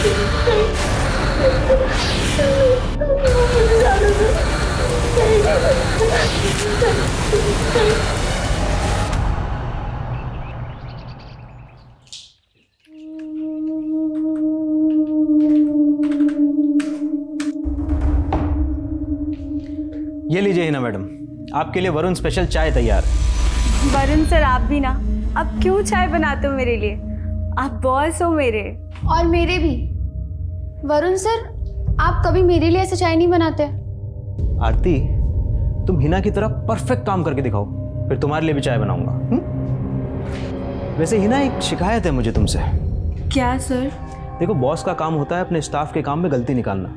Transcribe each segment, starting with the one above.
ये लीजिए हिना मैडम, आपके लिए वरुण स्पेशल चाय तैयार है। वरुण सर आप भी ना, अब क्यों चाय बनाते हो मेरे लिए? आप बॉस हो मेरे। और मेरे भी। वरुण सर, आप कभी मेरे लिए ऐसे चाय नहीं बनाते। आरती, तुम हिना की तरह परफेक्ट काम करके दिखाओ, फिर तुम्हारे लिए भी चाय बनाऊंगा। वैसे हिना, एक शिकायत है मुझे तुमसे। क्या सर? देखो, बॉस का काम होता है अपने स्टाफ के काम में गलती निकालना,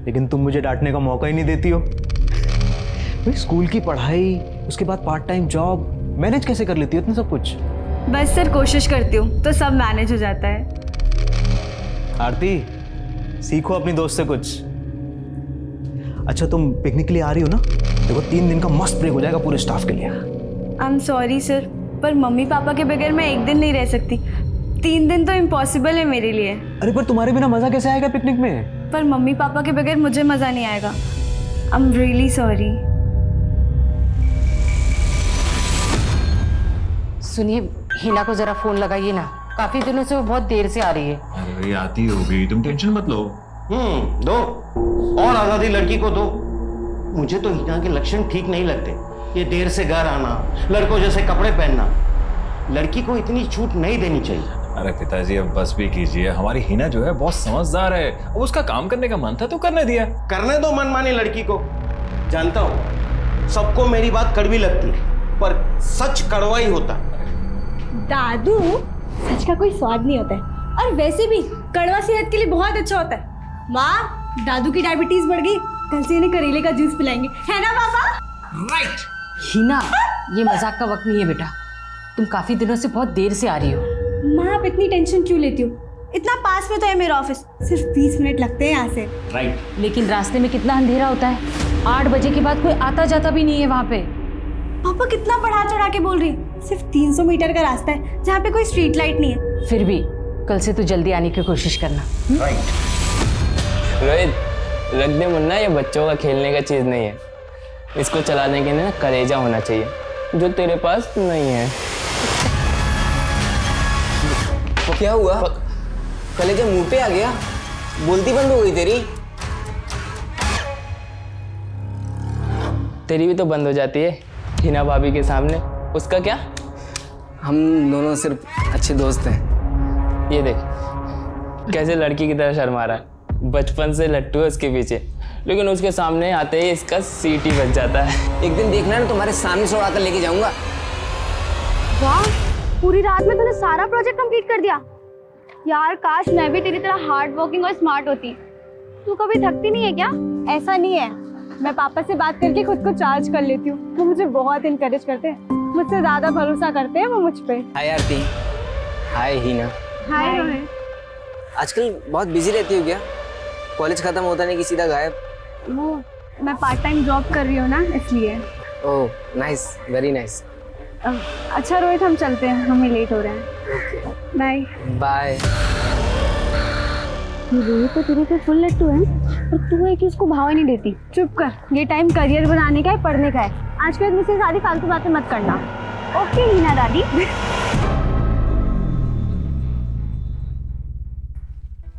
लेकिन तुम मुझे डांटने का मौका ही नहीं देती हो। भाई, स्कूल की पढ़ाई, उसके बाद पार्ट टाइम जॉब, मैनेज कैसे कर लेती हो इतना सब कुछ? बस सर कोशिश करती हूँ तो सब मैनेज हो जाता है। आरती, सीखो अपनी दोस्त से कुछ। अच्छा, तुम पिकनिक के लिए आ रही हो ना? देखो, 3 दिन का मस्त ब्रेक हो जाएगा पूरे स्टाफ के लिए। आई एम सॉरी सर, पर मम्मी पापा के बगैर मैं एक दिन नहीं रह सकती। 3 दिन तो इम्पॉसिबल है मेरे लिए। अरे पर तुम्हारे बिना मजा कैसे आएगा पिकनिक में? पर मम्मी पापा के बगैर मुझे मज़ा नहीं आएगा। I am really sorry. सुनिए, हिना को जरा फोन लगाइए ना, काफी दिनों से वो बहुत देर से आ रही है। अरे भाई, आती होगी, तुम टेंशन मत लो। दो और आजादी लड़की को दो। मुझे तो हिना के लक्षण ठीक नहीं लगते। ये देर से घर आना, लड़कों जैसे कपड़े पहनना, लड़की को इतनी छूट नहीं देनी चाहिए। अरे पिताजी, अब बस भी कीजिए। हमारी हिना जो है बहुत समझदार है, अब उसका काम करने का मन था तो करने दिया। करने दो मनमानी लड़की को। जानता हूं सबको मेरी बात कड़वी लगती है, पर सच कड़वा ही होता। दादू, सच का कोई स्वाद नहीं होता है, और वैसे भी कड़वा सेहत के लिए बहुत अच्छा होता है। माँ, दादू की डायबिटीज बढ़ गई, कल से इन्हें करेले का जूस पिलाएंगे, है ना पापा? राइट। हिना, ये मजाक का वक्त नहीं है बेटा, तुम काफी दिनों से बहुत देर से आ रही हो। माँ, आप इतनी टेंशन क्यों लेती हो? इतना पास में तो है मेरा ऑफिस, सिर्फ 20 मिनट लगते हैं यहाँ से। राइट। लेकिन रास्ते में कितना अंधेरा होता है, 8 बजे के बाद कोई आता जाता भी नहीं है वहाँ पे। पापा कितना बढ़ा चढ़ा के बोल रही है, सिर्फ 300 मीटर का रास्ता है जहाँ पे कोई स्ट्रीट लाइट नहीं है। फिर भी कल से तो जल्दी आने की कोशिश करना। राइट। रोहित, रख दे मुन्ना, ये बच्चों का खेलने का चीज़ नहीं है। इसको चलाने के लिए ना कलेजा होना चाहिए, जो तेरे पास नहीं है। क्या हुआ? कलेजा मुंह पे आ गया? बोलती बंद हो गई तेरी? तेरी भी तो बंद हो जाती है हिना भाभी के सामने। उसका क्या? हम दोनों सिर्फ अच्छे दोस्त हैं। ये देख कैसे लड़की की तरह शर्मा रहा है। बचपन से लट्टू है उसके पीछे, लेकिन उसके सामने आते ही इसका सीट ही बच जाता है। एक दिन देखना ना, तुम्हारे सामने से उड़ा कर लेके जाऊंगा। वाह, पूरी रात में तूने सारा प्रोजेक्ट कंप्लीट कर दिया। यार, काश मैं भी तेरी तरह हार्ड वर्किंग और स्मार्ट होती। तू कभी थकती नहीं है क्या? ऐसा नहीं है, मैं पापा से बात करके खुद को चार्ज कर लेती हूँ। वो मुझे बहुत इनकरेज करते हैं, मुझसे ज्यादा भरोसा करते हैं वो मुझ पे। हाय आरती। हाय हिना। हाय रोहित। आजकल बहुत बिजी रहती हो क्या? कॉलेज खत्म होता नहीं कि सीधा गायब? वो मैं पार्ट टाइम जॉब कर रही हूँ ना, इसलिए। Oh nice, very nice. अच्छा रोहित, हम चलते हैं, हमें लेट हो रहा है। Bye bye. रोहित तो तेरे पे फुल लट्टू है, और तू है कि उसको भाव ही नहीं देती। चुप कर, ये टाइम करियर बनाने का है, पढ़ने का है। आज के बाद मुझसे सारी फालतू बातें मत करना। ओके हीना दादी।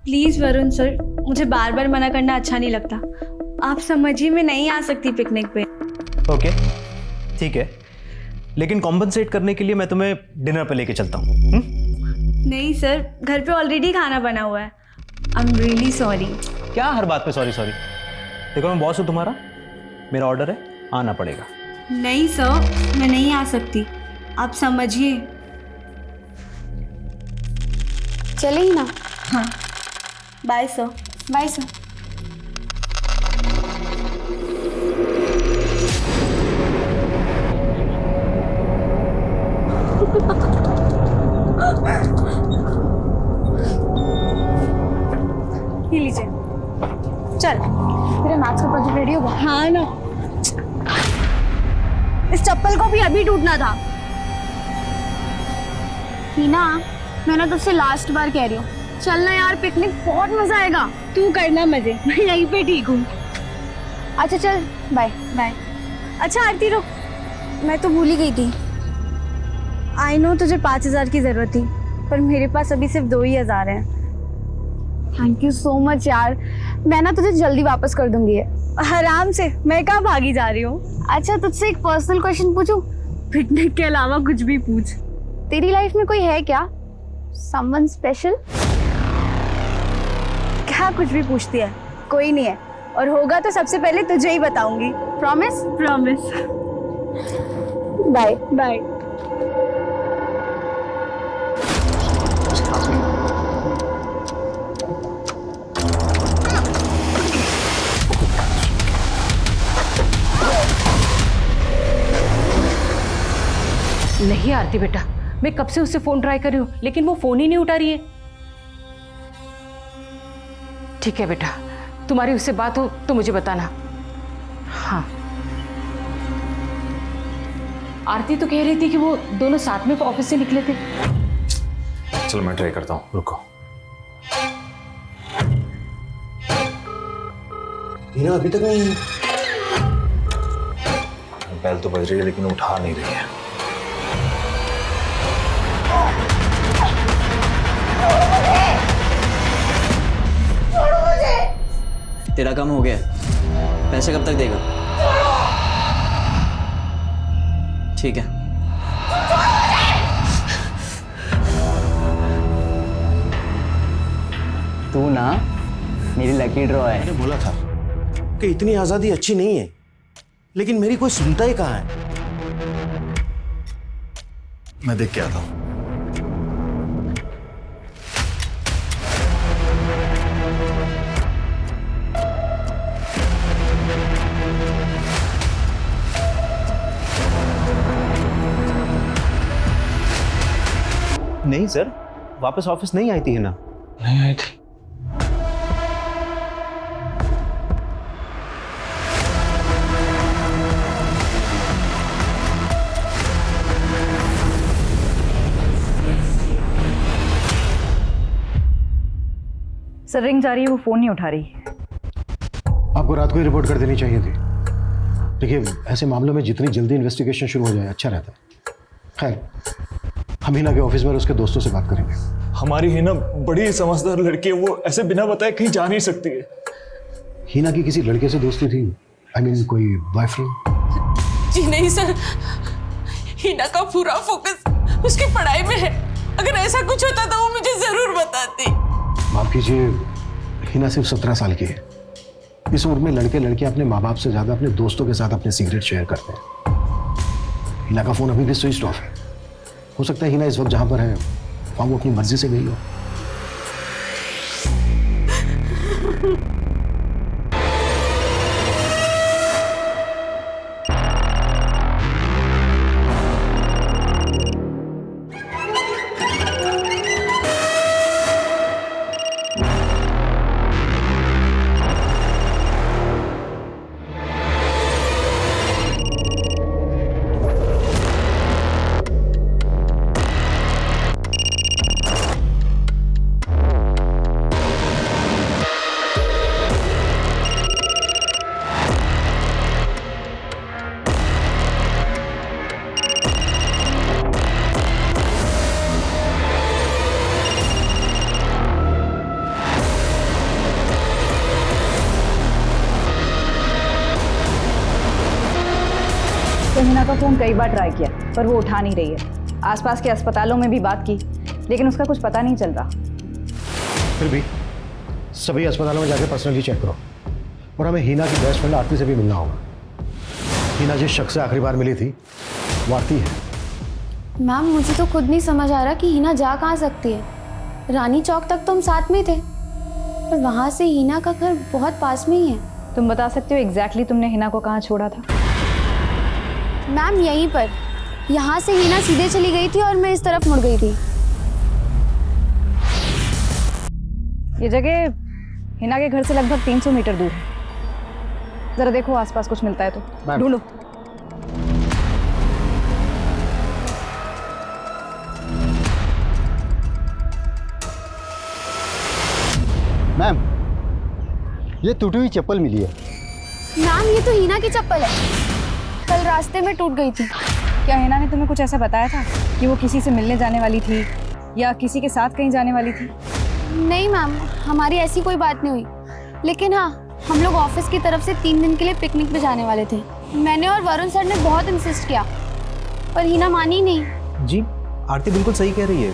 प्लीज वरुण सर, मुझे बार बार मना करना अच्छा नहीं लगता। आप समझिए, मैं नहीं आ सकती पिकनिक पे। ओके, ठीक है, लेकिन कॉम्पनसेट करने के लिए मैं तुम्हें डिनर पे लेके चलता हूँ। नहीं सर, घर पे ऑलरेडी खाना बना हुआ है। I am really sorry. क्या हर बात पे सॉरी सॉरी? देखो, मैं बॉस हूँ तुम्हारा, मेरा ऑर्डर है, आना पड़ेगा। नहीं सर, मैं नहीं आ सकती, आप समझिए। चले ही ना। हाँ, बाय सर। Bye sir. ये लीजिए। चल, तेरे मैथ्स का प्रोजेक्ट रेडी हो गया? हाँ ना, इस चप्पल को भी अभी टूटना था। हीना, मैं ना तुझसे लास्ट बार कह रही हूँ, चलना यार, पिकनिक बहुत मजा आएगा। तू करना मजे, मैं यहीं पे ठीक हूँ। अच्छा चल, बाय। बाय। अच्छा आरती रुक, मैं तो भूल ही गई थी। आई नो तुझे 5,000 की जरूरत थी, पर मेरे पास अभी सिर्फ 2,000 हैं। थैंक यू सो मच यार, मैं ना तुझे जल्दी वापस कर दूंगी ये। आराम से, मैं कहाँ भागी जा रही हूँ। अच्छा तुझसे एक पर्सनल क्वेश्चन पूछूं? पिकनिक के अलावा कुछ भी पूछ। तेरी लाइफ में कोई है क्या, समवन स्पेशल? क्या कुछ भी पूछती है? कोई नहीं है, और होगा तो सबसे पहले तुझे ही बताऊंगी। प्रॉमिस? प्रॉमिस। Bye bye. नहीं आरती बेटा, मैं कब से उससे फोन ट्राई कर रही हूँ, लेकिन वो फोन ही नहीं उठा रही है। ठीक है बेटा, तुम्हारी उससे बात हो तो मुझे बताना। हाँ, आरती तो कह रही थी कि वो दोनों साथ में ऑफिस से निकले थे। चलो मैं ट्राई करता हूँ, रुको। हिना अभी तक नहीं। बेल तो बज रही है लेकिन उठा नहीं रही है। तेरा काम हो गया, पैसे कब तक देगा? ठीक है। तू ना मेरी लकी ड्रॉ है। मैंने बोला था कि इतनी आजादी अच्छी नहीं है, लेकिन मेरी कोई सुनता ही कहाँ है। मैं देख के आता हूँ। नहीं सर, वापस ऑफिस नहीं आई थी हिना। नहीं आई थी। सर रिंग जा रही है, वो फोन नहीं उठा रही। आपको रात को ही रिपोर्ट कर देनी चाहिए थी। देखिए, ऐसे मामलों में जितनी जल्दी इन्वेस्टिगेशन शुरू हो जाए अच्छा रहता है। खैर, हम हिना के ऑफिस में उसके दोस्तों से बात करेंगे। हमारी हिना बड़ी समझदार लड़की है, वो ऐसे बिना बताए कहीं जा नहीं सकती है। हिना की किसी लड़के से दोस्ती थी? आई मीन कोई बॉयफ्रेंड? जी नहीं सर, हिना का पूरा फोकस उसकी पढ़ाई में है। अगर ऐसा कुछ होता तो वो मुझे जरूर बताती। माफ कीजिए, हिना सिर्फ 17 साल की है। इस उम्र में लड़के लड़कियां अपने माँ बाप से ज्यादा अपने दोस्तों के साथ अपने सीक्रेट शेयर करते हैं। हिना का फोन अभी भी स्विच ऑफ है। हो सकता है हिना इस वक्त जहां पर है वहां वो अपनी मर्जी से गई हो। तो हिना का फोन कई बार ट्राई किया पर वो उठा नहीं रही है। आसपास के अस्पतालों में भी बात की लेकिन उसका कुछ पता नहीं चल रहा। फिर भी सभी अस्पतालों में जाके पर्सनली चेक करो, और हमें हिना की बेस्ट फ्रेंड आरती से भी मिलना होगा। हिना जिस शख्स से आखिरी बार मिली थी वो आरती है। मैम मुझे तो खुद नहीं समझ आ रहा कि हिना जा कहाँ सकती है। रानी चौक तक तो हम साथ में थे, पर वहाँ से हिना का घर बहुत पास में ही है। तुम बता सकते हो एग्जैक्टली तुमने हिना को कहाँ छोड़ा था? मैम यहीं पर। यहाँ से हिना सीधे चली गई थी और मैं इस तरफ मुड़ गई थी। ये जगह हिना के घर से लगभग 300 मीटर दूर है। जरा देखो आसपास कुछ मिलता है तो ढूंढो। मैम, ये टूटी हुई चप्पल मिली है। मैम ये तो हीना की चप्पल है, कल रास्ते में टूट गई थी। क्या हिना ने तुम्हें कुछ ऐसा बताया था कि वो किसी से मिलने जाने वाली थी या किसी के साथ कहीं जाने वाली थी? नहीं मैम, हमारी ऐसी कोई बात नहीं हुई, लेकिन हाँ हम लोग ऑफिस की तरफ से 3 दिन के लिए पिकनिक पे जाने वाले थे। मैंने और वरुण सर ने बहुत इंसिस्ट किया पर हीना मानी नहीं। जी आरती बिल्कुल सही कह रही है,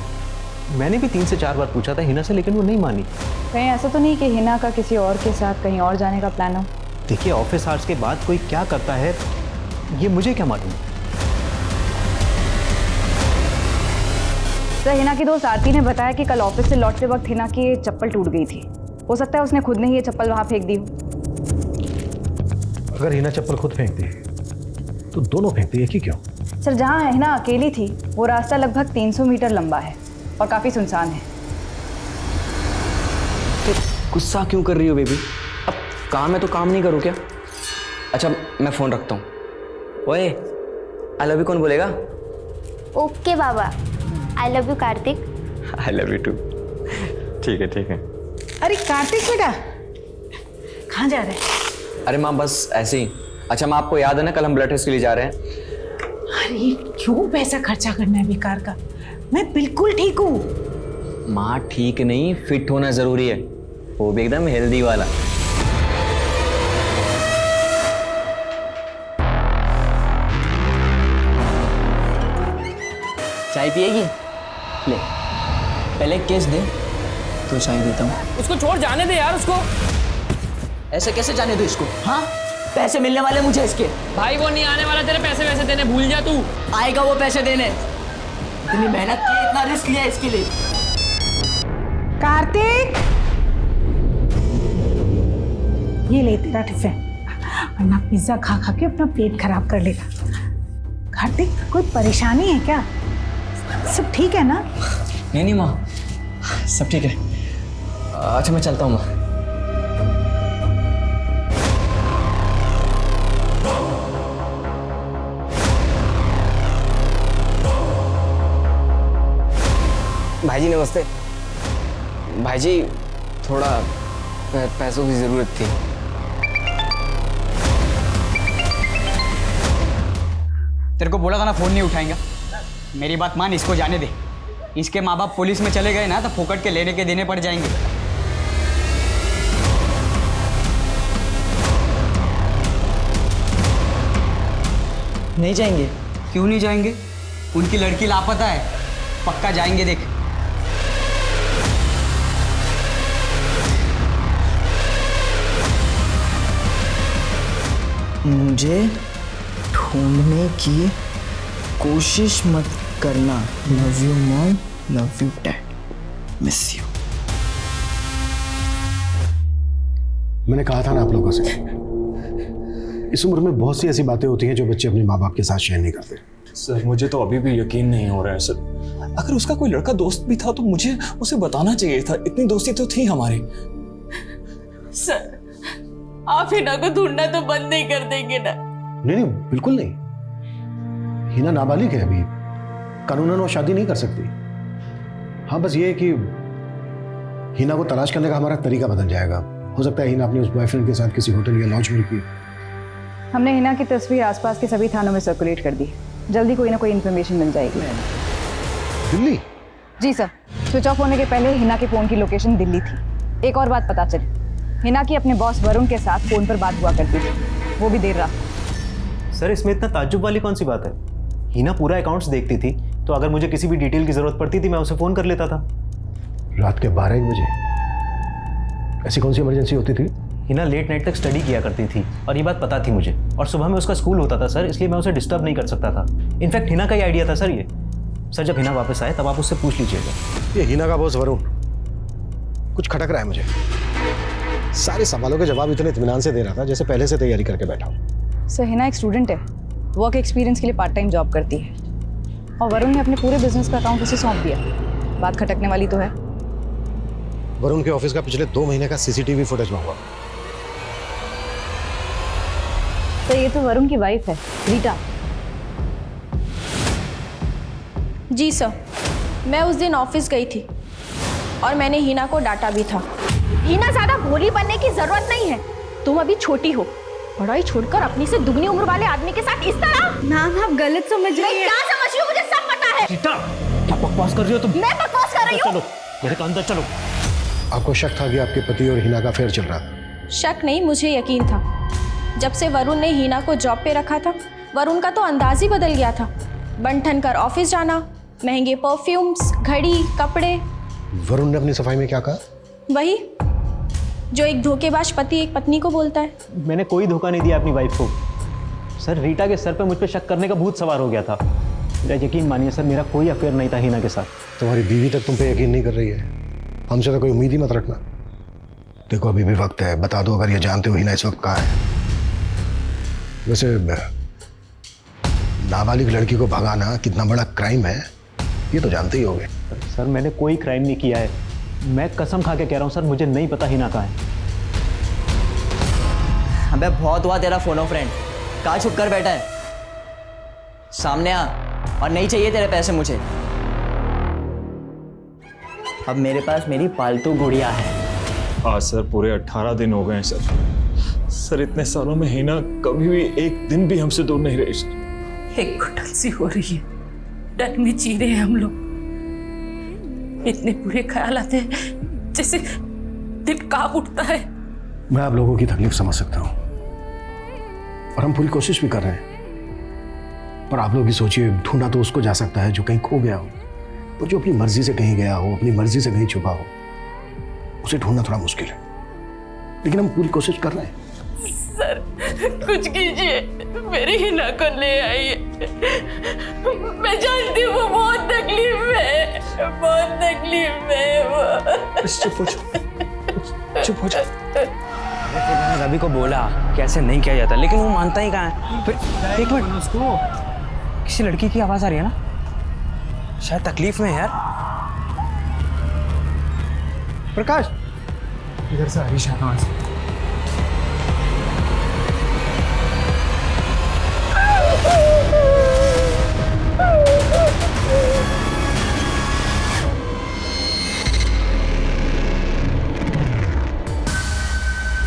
मैंने भी 3 से 4 बार पूछा था हिना से, लेकिन वो नहीं मानी। कहीं ऐसा तो नहीं कि हिना का किसी और के साथ कहीं और जाने का प्लान हो? देखिए ऑफिस आवर्स के बाद कोई क्या करता है ये मुझे क्या मालूम। सर, हिना की दोस्त आरती ने बताया कि कल ऑफिस से लौटते वक्त हिना की ये चप्पल टूट गई थी। हो सकता है उसने खुद ने ही ये चप्पल वहां फेंक दी हो। अगर हिना चप्पल खुद फेंकती तो दोनों फेंकती है कि क्यों? सर, जहाँ हिना अकेली थी वो रास्ता लगभग 300 मीटर लंबा है और काफी सुनसान है। गुस्सा क्यों कर रही हो बेबी? अब काम है तो काम नहीं करूँ क्या? अच्छा मैं फ़ोन रखता हूँ। ओए आई लव यू कौन बोलेगा? ओके बाबा, I love you Kartik. I love you too. ठीक है ठीक है। अरे कार्तिक बेटा, कहाँ जा रहे हैं? अरे माँ बस ऐसे ही। अच्छा माँ, आपको याद है ना कल हम ब्लड टेस्ट के लिए जा रहे हैं? अरे क्यों पैसा खर्चा करना है बेकार का, मैं बिल्कुल ठीक हूँ। माँ ठीक नहीं, फिट होना जरूरी है, वो भी एकदम हेल्दी वाला। चाय पिएगी? ले पहले केस दे तो चाय देता हूँ। उसको छोड़ जाने दे यार उसको। ऐसे कैसे जाने दो इसको? हाँ पैसे मिलने वाले मुझे इसके। भाई वो नहीं आने वाला तेरे पैसे वैसे देने, भूल जा तू। आएगा वो पैसे देने। इतनी मेहनत की, इतना रिस्क लिया इसके लिए। कार्तिक, ये ले तेरा टिफिन, वरना पिज्जा खा खा के अपना पेट खराब कर लेगा। कार्तिक, कोई परेशानी है क्या? सब ठीक है ना? नहीं नहीं माँ, सब ठीक है। अच्छा मैं चलता हूँ माँ। भाईजी नमस्ते। भाईजी थोड़ा पैसों की ज़रूरत थी। तेरे को बोला था ना फ़ोन नहीं उठाएंगा। मेरी बात मान, इसको जाने दे। इसके माँ बाप पुलिस में चले गए ना तो फोकट के लेने के देने पड़ जाएंगे। नहीं जाएंगे? क्यों नहीं जाएंगे? उनकी लड़की लापता है, पक्का जाएंगे देख। मुझे ढूंढने की कोशिश मत करना। Love you mom, love you dad, miss you. मैंने कहा था ना आप लोगों से, इस उम्र में बहुत सी ऐसी बातें होती हैं जो बच्चे अपने माँ बाप के साथ शेयर नहीं करते। सर मुझे तो अभी भी यकीन नहीं हो रहा है सर। अगर उसका कोई लड़का दोस्त भी था तो मुझे उसे बताना चाहिए था, इतनी दोस्ती तो थी हमारी। सर, आप हिना को ढूंढना तो बंद नहीं कर देंगे ना? नहीं नहीं बिल्कुल नहीं। हिना नाबालिग है अभी, कानूनन वो शादी नहीं कर सकती। हाँ बस ये है कि हिना को तलाश करने का हमारा तरीका बदल जाएगा। हो सकता है हिना अपने उस बॉयफ्रेंड के साथ किसी होटल या लॉज में रुकी। हमने हिना की तस्वीर आसपास के सभी थानों में सर्कुलेट कर दी। जल्दी कोई ना कोई इन्फॉर्मेशन मिल जाएगी। दिल्ली? जी सर, स्विच ऑफ होने के पहले हिना के फ़ोन की लोकेशन दिल्ली थी। एक और बात पता चली, हिना की अपने बॉस वरुण के साथ फ़ोन पर बात हुआ करती थी, वो भी देर रात। सर इसमें इतना ताज्जुब वाली कौन सी बात है? हिना पूरा अकाउंट्स देखती थी, तो अगर मुझे किसी भी डिटेल की जरूरत पड़ती थी मैं उसे फ़ोन कर लेता था। रात के 12-1 बजे? ऐसी कौन सी इमरजेंसी होती थी? हिना लेट नाइट तक स्टडी किया करती थी और ये बात पता थी मुझे, और सुबह में उसका स्कूल होता था सर, इसलिए मैं उसे डिस्टर्ब नहीं कर सकता था। इनफैक्ट हिना का ही आइडिया था सर ये। सर जब हिना वापस आए तब आप उससे पूछ लीजिएगा। ये हिना का बॉस वरुण कुछ खटक रहा है मुझे। सारे सवालों के जवाब इतने इत्मीनान से दे रहा था जैसे पहले से तैयारी करके बैठा हूँ। सर, हिना एक स्टूडेंट है, वर्क एक्सपीरियंस के लिए पार्ट टाइम जॉब करती है और वरुण ने अपने पूरे बिजनेस का अकाउंट उसे सौंप दिया। बात खटकने वाली तो है। वरुण के ऑफिस का पिछले 2 महीने का सीसीटीवी फुटेज मंगवा। तो ये तो वरुण की वाइफ है, रीटा। जी सर, मैं उस दिन ऑफिस गई थी और मैंने हिना को डांटा भी था। हीना ज्यादा भोली बनने की जरूरत नहीं है। तुम अभी छोटी हो, पढ़ाई छोड़कर अपनी से दुगनी उम्र वाले आदमी के साथ इस तरह। मैम आप गलत समझ रही हैं। क्या समझ रही हो, मुझे सब पता है। रीटा, क्या बकवास कर रही हो तुम? मैं बकवास कर रही हूँ? चलो मेरे अंदर चलो। आपको शक था कि आपके पति और हिना का अफेयर चल रहा था? शक नहीं, मुझे यकीन था। जब से वरुण ने हीना को जॉब पे रखा था, वरुण का तो अंदाज ही बदल गया था। बन ठन कर ऑफिस जाना, महंगे परफ्यूम्स, घड़ी, कपड़े। वरुण ने अपनी सफाई में क्या कहा? वही जो एक धोखेबाज पति एक पत्नी को बोलता है। मैंने कोई धोखा नहीं दिया अपनी वाइफ को सर। रीटा के सर पे मुझ पे शक करने का भूत सवार हो गया था। मेरा यकीन मानिए सर, मेरा कोई अफेयर नहीं था हिना के साथ। तुम्हारी बीवी तक तुम पे यकीन नहीं कर रही है, हमसे तो कोई उम्मीद ही मत रखना। देखो अभी भी वक्त है, बता दो अगर ये जानते हो हिना इस वक्त कहाँ है। वैसे नाबालिग लड़की को भगाना कितना बड़ा क्राइम है ये तो जानते ही होगे। सर मैंने कोई क्राइम नहीं किया है, मैं कसम खा के कह रहा हूँ सर, मुझे नहीं पता हिना कहाँ है। अबे बहुत हुआ तेरा फोन फ्रेंड, कहाँ छुप कर बैठा है? सामने आ, और नहीं चाहिए तेरे पैसे मुझे। अब मेरे पास मेरी पालतू गुड़िया है। आज सर पूरे 18 दिन हो गए हैं सर। सर इतने सालों में हिना कभी भी एक दिन भी हमसे दूर नहीं रही सर। एक घुटन सी हो रही है, डर में जी रहे हैं हम लोग। इतने बुरे ख्याल आते हैं जैसे दिल कांप उठता है। मैं आप लोगों की तकलीफ समझ सकता हूँ और हम पूरी कोशिश भी कर रहे हैं, पर आप लोग ही सोचिए, ढूंढा तो उसको जा सकता है जो कहीं खो गया हो, पर जो अपनी मर्जी से कहीं गया हो, अपनी मर्जी से कहीं छुपा हो, उसे ढूंढना थोड़ा मुश्किल है, लेकिन हम पूरी कोशिश कर रहे हैं। सर कुछ कीजिए, मेरी हिना को ले आइए। मैं जानती हूँ वो बहुत तकलीफ में, बहुत तकलीफ में वो। चुप हो जाओ, चुप हो जाओ। मैंने रवि को बोला कैसे नहीं किया जाता, लेकिन वो मानता ही कहाँ है। फिर एक मिनट, उसको किसी लड़की की आवाज आ रही है ना, शायद तकलीफ में है यार। प्रकाश इधर से आ रही शाहनवाज।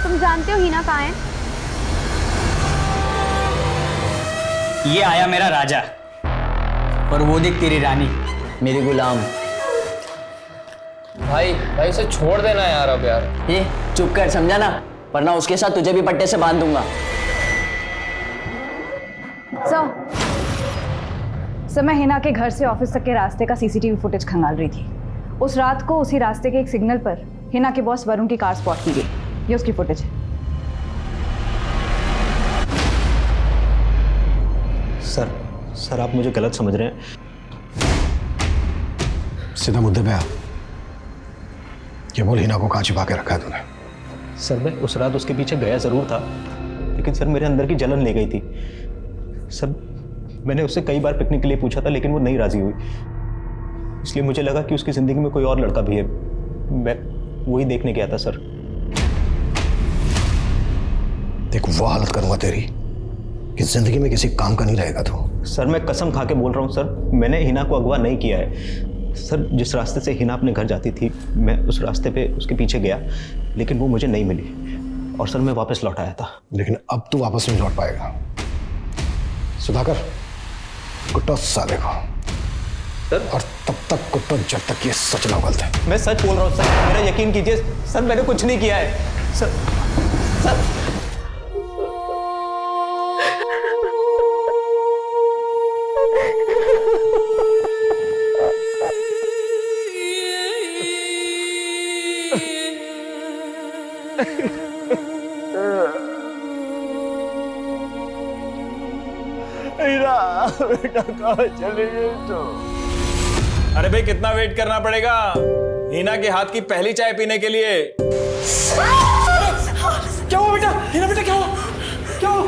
तुम जानते हो हीना कहाँ है? ये आया मेरा राजा, और वो देख तेरी रानी, मेरी गुलाम। भाई भाई उसे छोड़ देना यार अब यार। ये चुप कर, समझा ना, वरना उसके साथ तुझे भी पट्टे से बांध दूंगा। सर मैं हिना के घर से ऑफिस तक के रास्ते का सीसीटीवी फुटेज खंगाल रही थी। उस रात को उसी रास्ते के एक सिग्नल पर हिना के बॉस वरुण की कार स्पॉट की गई। ये उसकी फुटेज है। सर आप मुझे गलत समझ रहे हैं। सीधा मुद्दे पे आ, ये बोल हिना को कहाँ छिपा के रखा है तूने? सर मैं उस रात उसके पीछे गया ज़रूर था, लेकिन सर मेरे अंदर की जलन ले गई थी। सर मैंने उससे कई बार पिकनिक के लिए पूछा था, लेकिन वो नहीं राज़ी हुई, इसलिए मुझे लगा कि उसकी ज़िंदगी में कोई और लड़का भी है। मैं वही देखने गया था सर। देख वो हालत करूंगा तेरी कि जिंदगी में किसी काम का नहीं रहेगा तू। सर मैं कसम खा के बोल रहा हूँ सर, मैंने हिना को अगवा नहीं किया है। सर जिस रास्ते से हिना अपने घर जाती थी, मैं उस रास्ते पे उसके पीछे गया, लेकिन वो मुझे नहीं मिली, और सर मैं वापस लौट आया था। लेकिन अब तू वापस नहीं लौट पाएगा। सुधाकर, कुट्टो साले को सर, और तब तक कुट्टो जब तक ये सच ना उगलते। मैं सच बोल रहा हूँ सर, मेरा यकीन कीजिए सर, मैंने कुछ नहीं किया है सर। बेटा कहाँ चले गए तो? अरे भाई कितना वेट करना पड़ेगा हीना के हाथ की पहली चाय पीने के लिए? क्या हुआ बेटा? हीना बेटा क्या हुआ? क्या हुआ?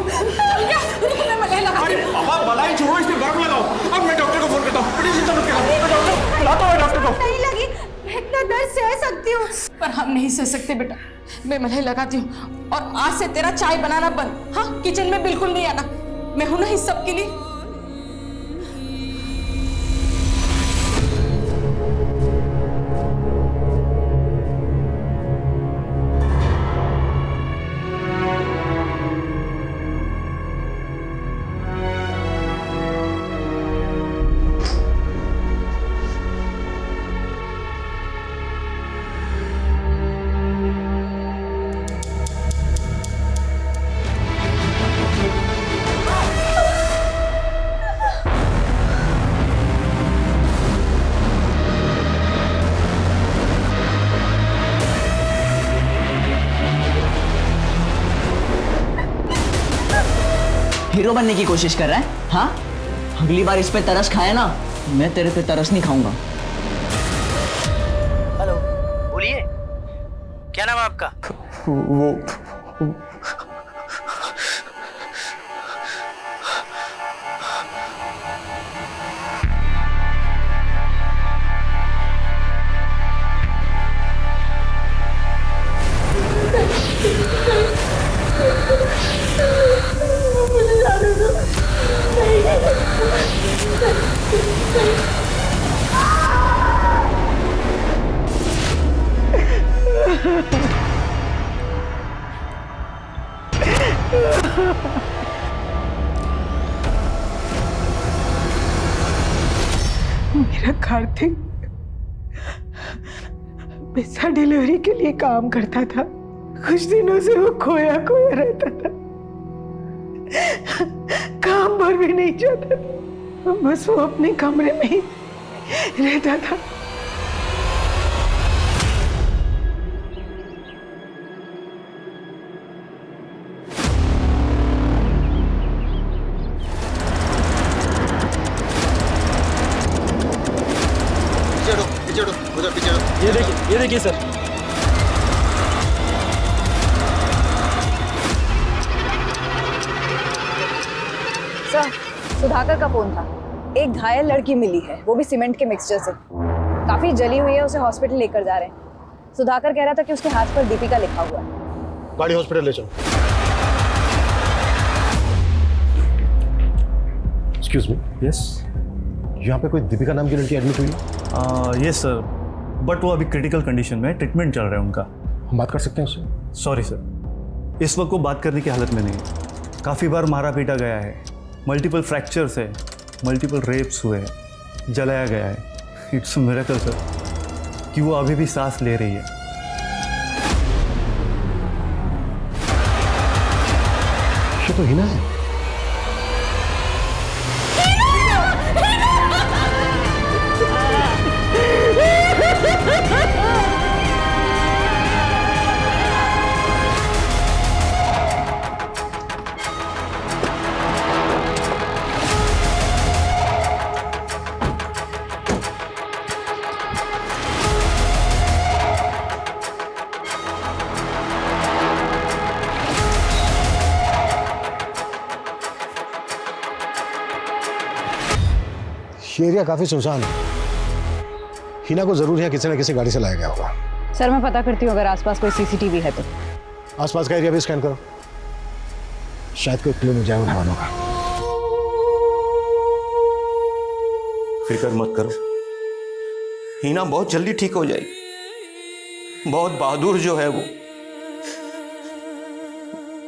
अरे पापा बलाई छोड़ो, इसमें बर्फ लगाओ। अब मैं डॉक्टर को फोन करता हूँ। बड़ी चिंता मत करो, बुलाता हूँ डॉक्टर को। नहीं लगी, इतना दर्द सह सकती हूँ, पर हम नहीं सह सकते बेटा। मैं मलाई लगाती हूँ, और आज से तेरा चाय बनाना बंद। हाँ, किचन में बिल्कुल नहीं आना, मैं हूं ना इस सब के लिए। हीरो बनने की कोशिश कर रहा है? हाँ, अगली बार इस पे तरस खाया ना, मैं तेरे पे तरस नहीं खाऊंगा। हेलो, बोलिए, क्या नाम है आपका? वो मेरा कार्तिक पिज्जा डिलीवरी के लिए काम करता था। कुछ दिनों से वो खोया खोया रहता था, काम पर भी नहीं जाता था, बस वो अपने कमरे में ही रहता था। ये देखिए सर। सर, सुधाकर का फोन था। एक घायल लड़की मिली है, वो भी सीमेंट के मिक्सचर से। काफी जली हुई है, उसे हॉस्पिटल लेकर जा रहे हैं। सुधाकर कह रहा था कि उसके हाथ पर दीपिका लिखा हुआ है। गाड़ी हॉस्पिटल ले चलो। Excuse me. यस यहाँ पे कोई दीपिका नाम की लड़की एडमिट हुई है? यस सर, बट वो अभी क्रिटिकल कंडीशन में ट्रीटमेंट चल रहा है उनका। हम बात कर सकते हैं उससे? सॉरी सर, इस वक्त वो बात करने की हालत में नहीं है। काफ़ी बार मारा पीटा गया है, मल्टीपल फ्रैक्चर्स है, मल्टीपल रेप्स हुए हैं, जलाया गया है। इट्स अ मिरेकल सर कि वो अभी भी सांस ले रही है। ये तो हिना है। ये एरिया काफी सुनसान है। हिना को जरूर यहाँ किसी न किसी गाड़ी से लाया गया होगा। सर, मैं पता करती हूँ अगर आसपास कोई सीसीटीवी है तो। आसपास का एरिया भी स्कैन करो, शायद कोई क्लू मिल जाए उन वालों का। फिक्र मत करो, हिना बहुत जल्दी ठीक हो जाएगी। बहुत बहादुर जो है वो।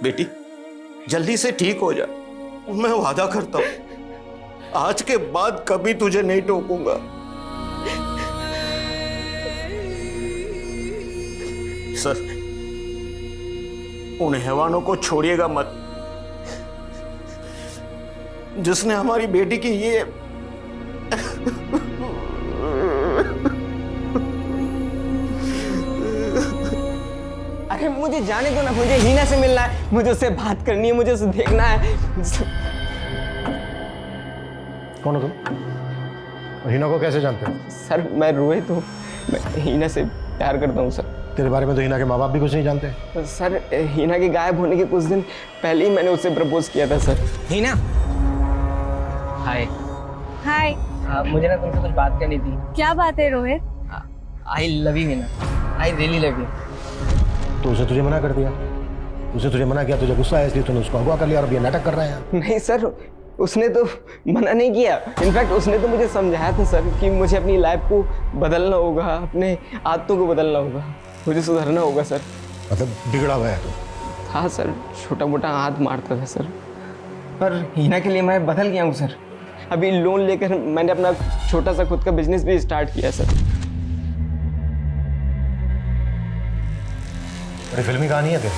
बेटी जल्दी से ठीक हो जा, मैं वादा करता हूं आज के बाद कभी तुझे नहीं टोकूंगा। सर, उन हैवानों को छोड़िएगा मत जिसने हमारी बेटी की ये अरे मुझे जाने दो ना, मुझे हीना से मिलना है, मुझे उससे बात करनी है, मुझे उसे देखना है। कौन हो तुम? और हिना को कैसे जानते हो? सर, मैं रोहित हूँ, मैं हीना से प्यार करता हूँ सर। तेरे बारे में तो हिना के माँ बाप भी कुछ नहीं जानते। सर, हिना के गायब होने के कुछ दिन पहले ही मैंने उससे प्रपोज किया था सर। हिना, हाय। हाय। मुझे ना तुमसे कुछ बात करनी थी। क्या बात है रोहित? आई love you Hina, I really love you. तो उसे तुझे मना कर दिया? उसे तुझे मना किया, तुझे गुस्सा आया इसलिए तूने उसको अगवा कर लिया और अब ये नाटक कर रहा है? नहीं सर, उसने तो मना नहीं किया। इनफैक्ट उसने तो मुझे समझाया था सर कि मुझे अपनी लाइफ को बदलना होगा, अपने आदतों को बदलना होगा, मुझे सुधरना होगा सर। मतलब बिगड़ा हुआ है तू? हाँ सर, छोटा मोटा हाथ मारता था सर, पर हिना के लिए मैं बदल गया हूँ सर। अभी लोन लेकर मैंने अपना छोटा सा खुद का बिजनेस भी स्टार्ट किया सर। बड़ी फिल्मी कहानी है तेरी।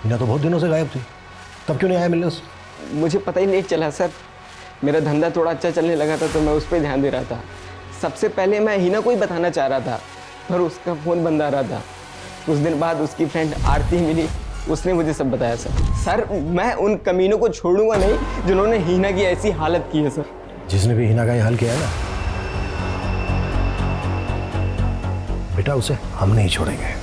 हिना तो बहुत दिनों से गायब थी, तब क्यों नहीं आया मिलने उससे? मुझे पता ही नहीं चला सर, मेरा धंधा थोड़ा अच्छा चलने लगा था तो मैं उस पर ध्यान दे रहा था। सबसे पहले मैं हिना को ही बताना चाह रहा था, पर उसका फ़ोन बंद आ रहा था। कुछ दिन बाद उसकी फ्रेंड आरती मिली, उसने मुझे सब बताया सर। सर मैं उन कमीनों को छोड़ूंगा नहीं जिन्होंने हीना की ऐसी हालत की है सर। जिसने भी हीना का ये हाल किया है ना बेटा, उसे हम नहीं छोड़ेंगे।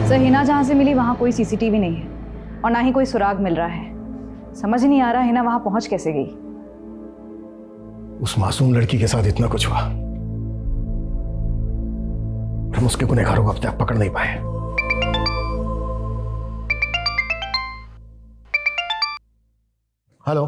सर हिना जहाँ से मिली वहाँ कोई सीसीटीवी नहीं है और ना ही कोई सुराग मिल रहा है। समझ नहीं आ रहा हिना वहाँ पहुँच कैसे गई। उस मासूम लड़की के साथ इतना कुछ हुआ, हम उसके गुनहगारों को अब तक पकड़ नहीं पाए। हेलो,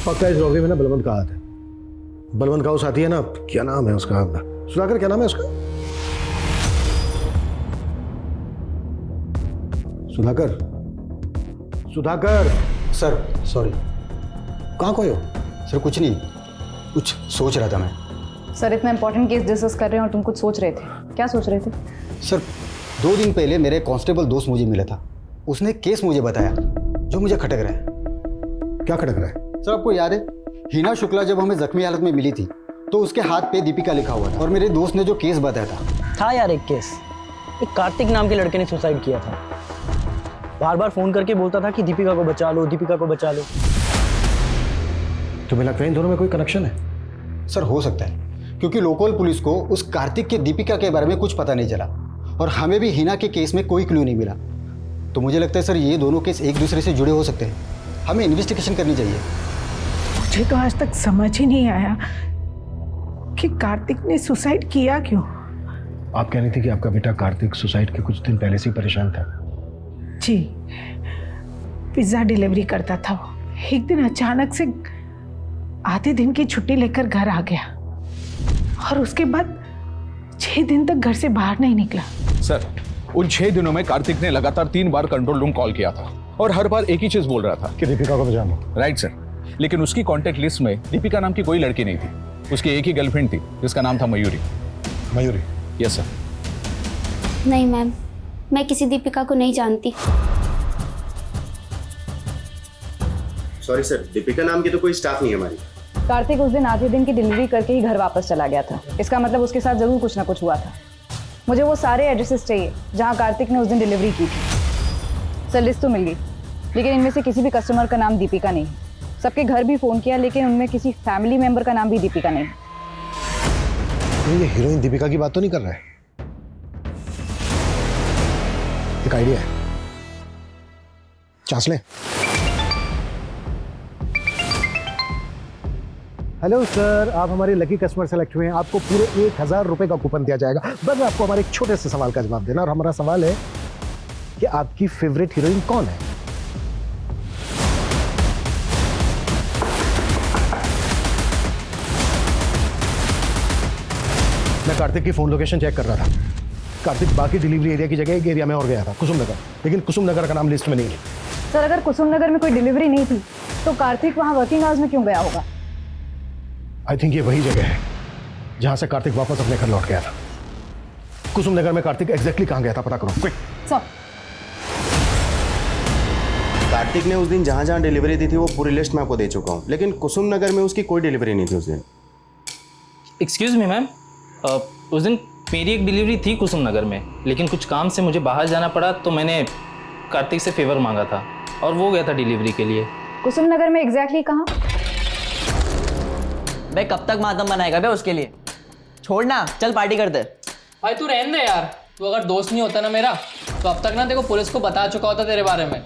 पक्का इस रॉबरी में ना बलवंत का हाथ है। बलवंत का वो साथी है ना, क्या नाम है उसका, सुधाकर, क्या नाम है उसका? सुधाकर, सुधाकर। Sir sorry. कहाँ खोए हो? सर कुछ नहीं, कुछ सोच रहा था मैं। सर इतना इंपॉर्टेंट केस डिस्कस कर रहे हैं और तुम कुछ सोच रहे थे, क्या सोच रहे थे? सर 2 दिन पहले मेरे कांस्टेबल दोस्त मुझे मिला था, उसने केस मुझे बताया जो मुझे खटक रहा है। क्या खटक रहा है? सर आपको याद है हिना शुक्ला जब हमें जख्मी हालत में मिली थी तो उसके हाथ पे दीपिका लिखा हुआ था और मेरे दोस्त ने जो केस बताया था यार एक केस, एक कार्तिक नाम के लड़के ने सुसाइड किया था। बार बार फोन करके बोलता था कि दीपिका को बचा लो, दीपिका को बचा लो। तुम्हें लगता है इन दोनों में कोई कनेक्शन है? सर हो सकता है, क्योंकि लोकल पुलिस को उस कार्तिक के दीपिका के बारे में कुछ पता नहीं चला और हमें भी हिना के केस में कोई क्लू नहीं मिला। तो मुझे लगता है सर ये दोनों केस एक दूसरे से जुड़े हो सकते हैं, हमें इन्वेस्टिगेशन करनी चाहिए। मुझे तो आज तक समझ ही नहीं आया कि कार्तिक ने सुसाइड किया क्यों। आप कह रही थी कि आपका बेटा कार्तिक सुसाइड के कुछ दिन पहले से ही परेशान था। जी, पिज्ज़ा डिलीवरी करता था वो। एक दिन अचानक से आधे दिन की छुट्टी लेकर घर आ गया और उसके बाद 6 दिन तक घर से बाहर नहीं निकला। सर उन 6 दिनों में कार्तिक ने लगातार 3 बार कंट्रोल रूम कॉल किया था और हर बार एक ही चीज बोल रहा था कि दीपिका को बचाना। राइट सर, लेकिन उसकी कांटेक्ट लिस्ट में दीपिका नाम की कोई लड़की नहीं थी। उसकी एक ही गर्लफ्रेंड थी जिसका नाम था मयूरी। मयूरी? Yes sir. नहीं मैम, मैं किसी दीपिका को नहीं जानती। सॉरी सर, दीपिका नाम की तो कोई स्टाफ नहीं है हमारी। कार्तिक उस दिन आधे दिन की डिलीवरी करके ही घर वापस चला गया था। इसका मतलब उसके साथ जरूर कुछ ना कुछ हुआ था। मुझे वो सारे एड्रेसेस चाहिए जहाँ कार्तिक ने उस दिन डिलीवरी की थी। सर लिस्ट तो मिल गई, लेकिन इनमें से किसी भी कस्टमर का नाम दीपिका नहीं। सबके घर भी फ़ोन किया, लेकिन उनमें किसी फैमिली मेंबर का नाम भी दीपिका नहीं। ये हीरोइन दीपिका की बात तो नहीं कर रहा है? एक आइडिया है, चांस लें। हेलो सर, आप हमारे लकी कस्टमर सेलेक्ट हुए हैं। आपको पूरे 1000 रुपए का कूपन दिया जाएगा। बस आपको हमारे एक छोटे से सवाल का जवाब देना, और हमारा सवाल है कि आपकी फेवरेट हीरोइन कौन है? मैं कार्तिक की फोन लोकेशन चेक कर रहा था। कार्तिक बाकी डिलीवरी एरिया की जगह एक एरिया में और गया था, कुसुम नगर, लेकिन कुसुम नगर का नाम लिस्ट में नहीं है। सर अगर कुसुम नगर में कोई डिलीवरी नहीं थी तो कार्तिक वहाँ वर्किंग आवर्स में क्यों गया होगा? आई थिंक ये वही जगह है जहां से कार्तिक वापस अपने घर लौट गया था। कुसुम नगर में कार्तिक एग्जैक्टली कहां गया था, पता करो क्विक। सर कार्तिक ने उस दिन जहां जहां डिलीवरी दी थी वो पूरी लिस्ट मैं आपको दे चुका हूं, लेकिन कुसुम नगर में उसकी कोई डिलीवरी नहीं थी उस दिन। एक्सक्यूज़ मी मैम, उस दिन मेरी एक डिलीवरी थी कुसुम नगर में, लेकिन कुछ काम से मुझे बाहर जाना पड़ा तो मैंने कार्तिक से फेवर मांगा था। और वो गया था डिलीवरी के लिए। कुसुम नगर में एग्जैक्टली कहाँ? बे कब तक मातम बनाएगा बे उसके लिए? छोड़ना, चल पार्टी करते। भाई तू रहने दे यार, तू अगर दोस्त नहीं होता ना मेरा तो अब तक ना देखो पुलिस को बता चुका होता तेरे बारे में।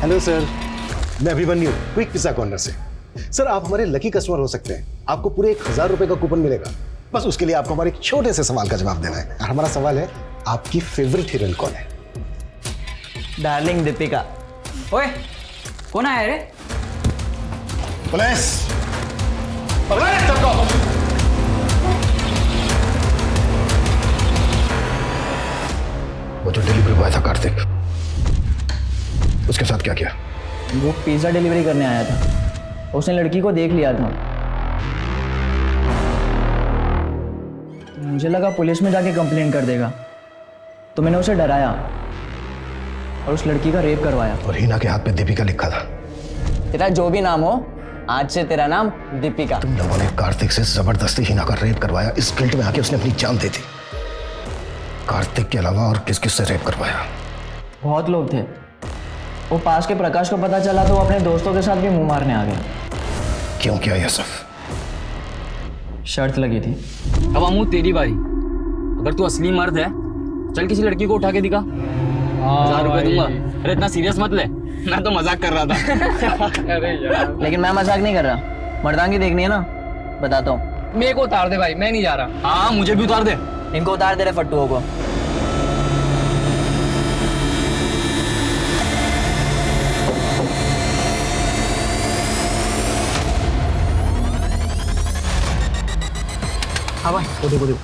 हेलो सर, मैं अभिमन्यु, क्विक पिज्जा कॉर्नर से। सर आप हमारे लकी कस्टमर हो सकते हैं। आपको पूरे 1000 रुपए का कूपन मिलेगा। बस उसके लिए आपको हमारे एक छोटे से सवाल का जवाब देना है। और हमारा सवाल है, आपकी फेवरेट हीरोइन कौन है? डार्लिंग दीपिका। ओए कौन आया रे? पुलिस! वो जो डिलीवरी बॉय था कार्तिक, उसके साथ क्या किया? वो पिज्ज़ा डिलीवरी करने आया था, उसने लड़की को देख लिया था। मुझे लगा पुलिस में जाके कंप्लेंट कर देगा, तो मैंने उसे डराया और उस लड़की का रेप करवाया। और हिना के हाथ पे दीपिका लिखा था। तेरा जो भी नाम हो, आज से तेरा नाम दीपिका। तुम लोगों ने कार्तिक से जबरदस्ती हिना का रेप करवाया। इस गिल्ट में आके उसने अपनी जान दे दी। कार्तिक के अलावा और किस किस से रेप करवाया? बहुत लोग थे। वो पास के प्रकाश को पता चला तो वो अपने दोस्तों के साथ भी मुंह मारने आ गया। क्यों किया यह सब? शर्त लगी थी। अब अमू तेरी बारी। अगर तू असली मर्द है, चल किसी लड़की को उठा के दिखा। 1000 रुपए दूंगा। अरे इतना सीरियस मत ले, मैं तो मजाक कर रहा था। अरे यार, लेकिन मैं मजाक नहीं कर रहा। मर्दांगी देखनी है ना, बताता हूँ। मेरे को उतार दे भाई, मैं नहीं जा रहा। हाँ मुझे भी उतार दे। इनको उतार दे रहे फट्टुओं को। हाँ भाई, वो देखो देखो।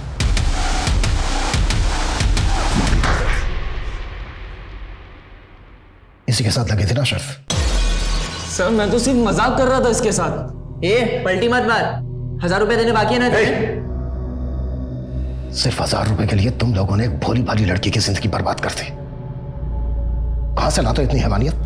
इसी के साथ लगी थी ना शर्त? सर मैं तो सिर्फ मजाक कर रहा था इसके साथ। ए पलटी मत मार, 1000 रुपए देने बाकी है ना? सिर्फ 1000 रुपए के लिए तुम लोगों ने एक भोली भाली लड़की की जिंदगी बर्बाद कर दी। कहां से लाते हो इतनी हैवानियत?